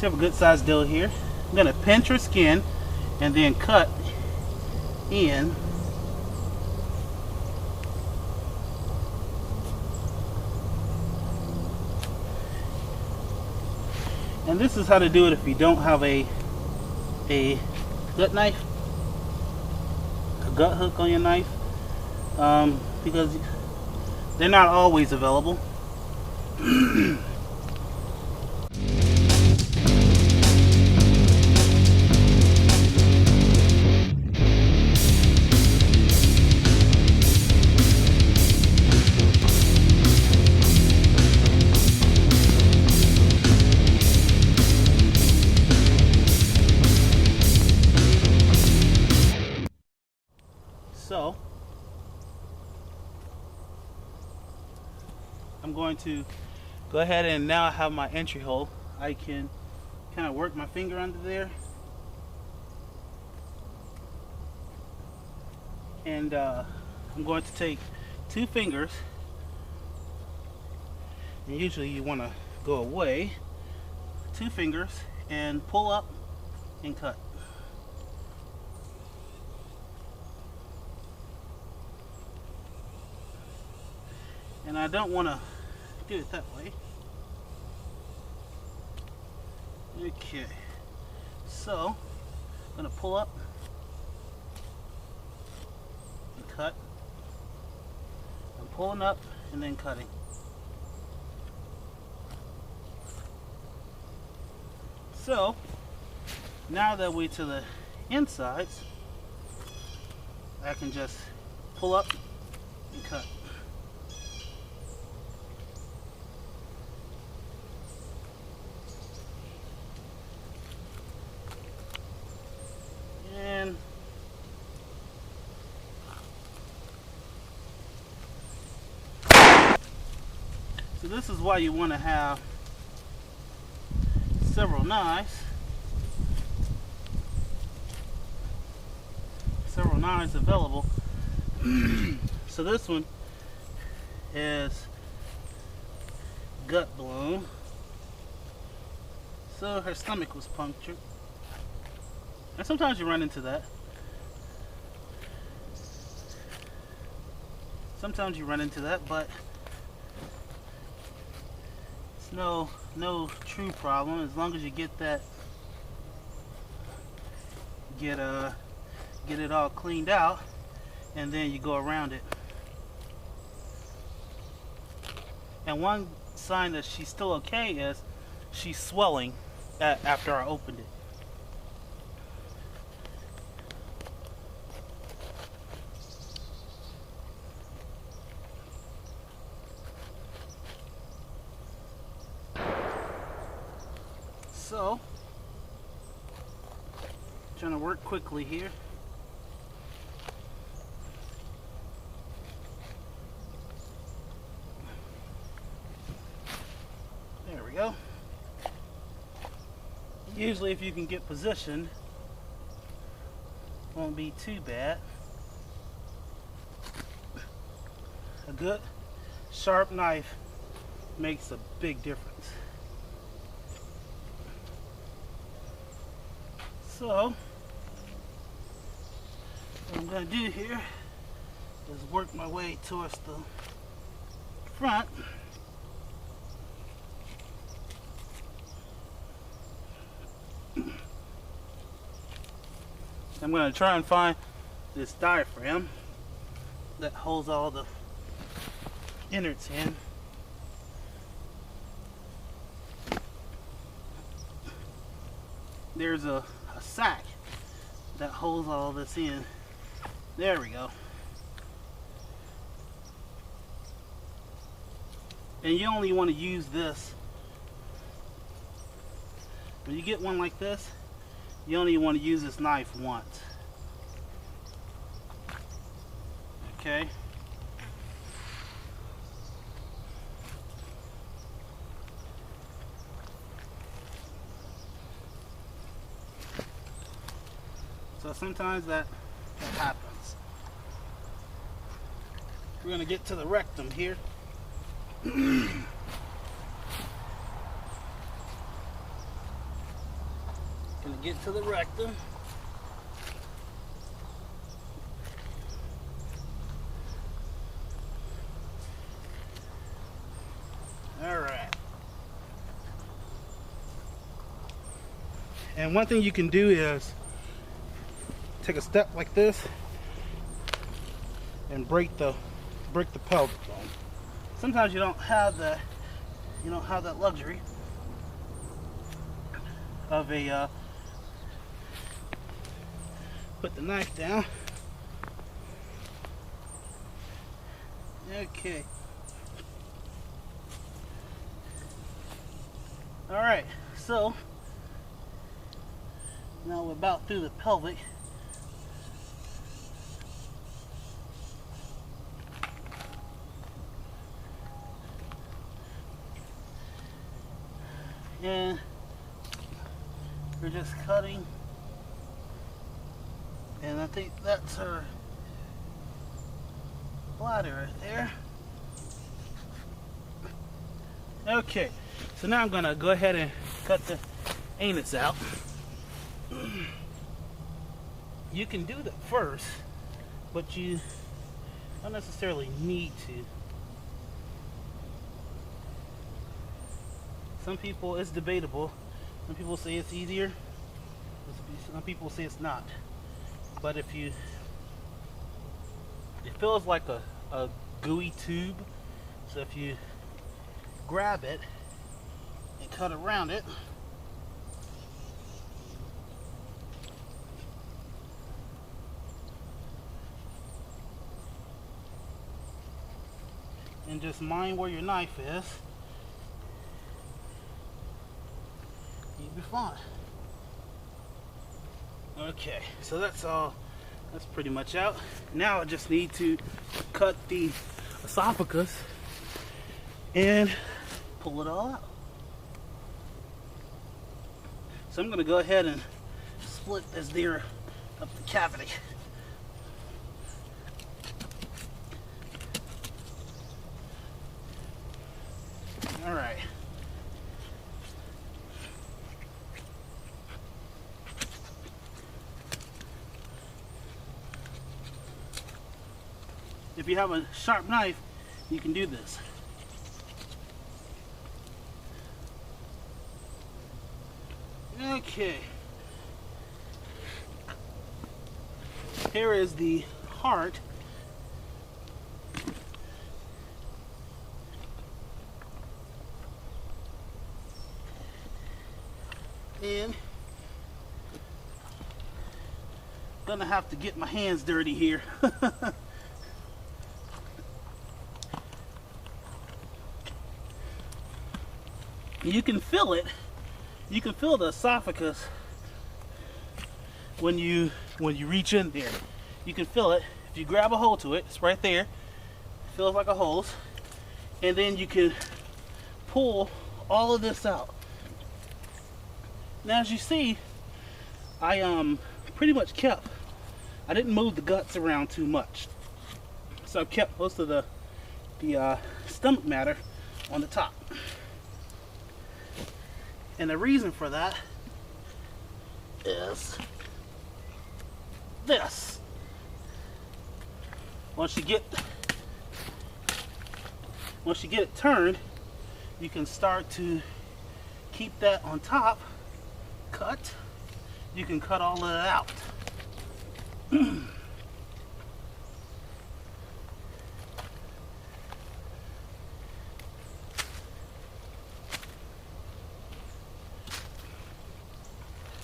So I have a good sized dill here. I'm going to pinch her skin and then cut in. And this is how to do it if you don't have a gut knife, a gut hook on your knife, because they're not always available. So I'm going to go ahead and now I have my entry hole. I can kind of work my finger under there and I'm going to take 2 fingers, and usually you want to go away, 2 fingers, and pull up and cut. And I don't want to do it that way. Okay, so I'm going to pull up and cut. I'm pulling up and then cutting. So now that we're to the insides, I can just pull up and cut. And so this is why you want to have several knives. Several knives available. So this one is gut blown. So her stomach was punctured. And sometimes you run into that. Sometimes you run into that, but it's no true problem as long as you get that, get it all cleaned out, and then you go around it. And one sign that she's still okay is she's swelling after I opened it. So, trying to work quickly here. There we go. Usually if you can get positioned, won't be too bad. A good sharp knife makes a big difference. So, what I'm going to do here is work my way towards the front. I'm going to try and find this diaphragm that holds all the innards in. There's a sack that holds all this in. There we go. And you only want to use this when you get one like this. You only want to use this knife once. Okay. So sometimes that happens. We're going to get to the rectum here. Gonna get to the rectum. Alright. And one thing you can do is take a step like this and break the pelvic bone. Sometimes you don't have that luxury of a put the knife down. Okay. Alright, so now we're about through the pelvic. And we're just cutting, and I think that's her bladder right there. Okay, so now I'm gonna go ahead and cut the anus out. You can do that first, but you don't necessarily need to. Some people, it's debatable. Some people say it's easier. Some people say it's not. But if you, it feels like a gooey tube. So if you grab it and cut around it, and just mind where your knife is, you'll be fine. Okay, so that's all. That's pretty much out. Now I just need to cut the esophagus and pull it all out. So I'm going to go ahead and split this deer up the cavity. All right. If you have a sharp knife, you can do this. Okay. Here is the heart. And gonna have to get my hands dirty here. You can feel it. You can feel the esophagus when you reach in there. You can feel it. If you grab a hold to it, it's right there. It feels like a hose. And then you can pull all of this out. Now as you see, I pretty much kept, I didn't move the guts around too much. So I kept most of the stomach matter on the top. And the reason for that is this. Once you get it turned, you can start to keep that on top. Cut. You can cut all of it out.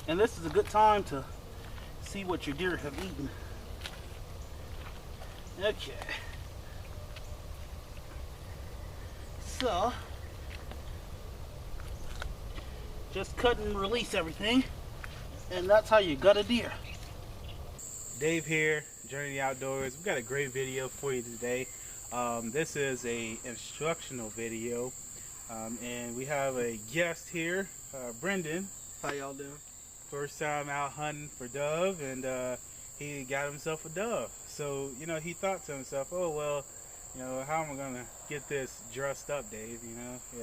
And this is a good time to see what your deer have eaten. Okay. So, just cut and release everything, and that's how you gut a deer. Dave here, Journey to the Outdoors. We've got a great video for you today. This is a instructional video, and we have a guest here, Brendan. How y'all doing? First time out hunting for dove, and he got himself a dove. So, you know, he thought to himself, oh, well, you know, how am I going to get this dressed up, Dave, you know? Yeah.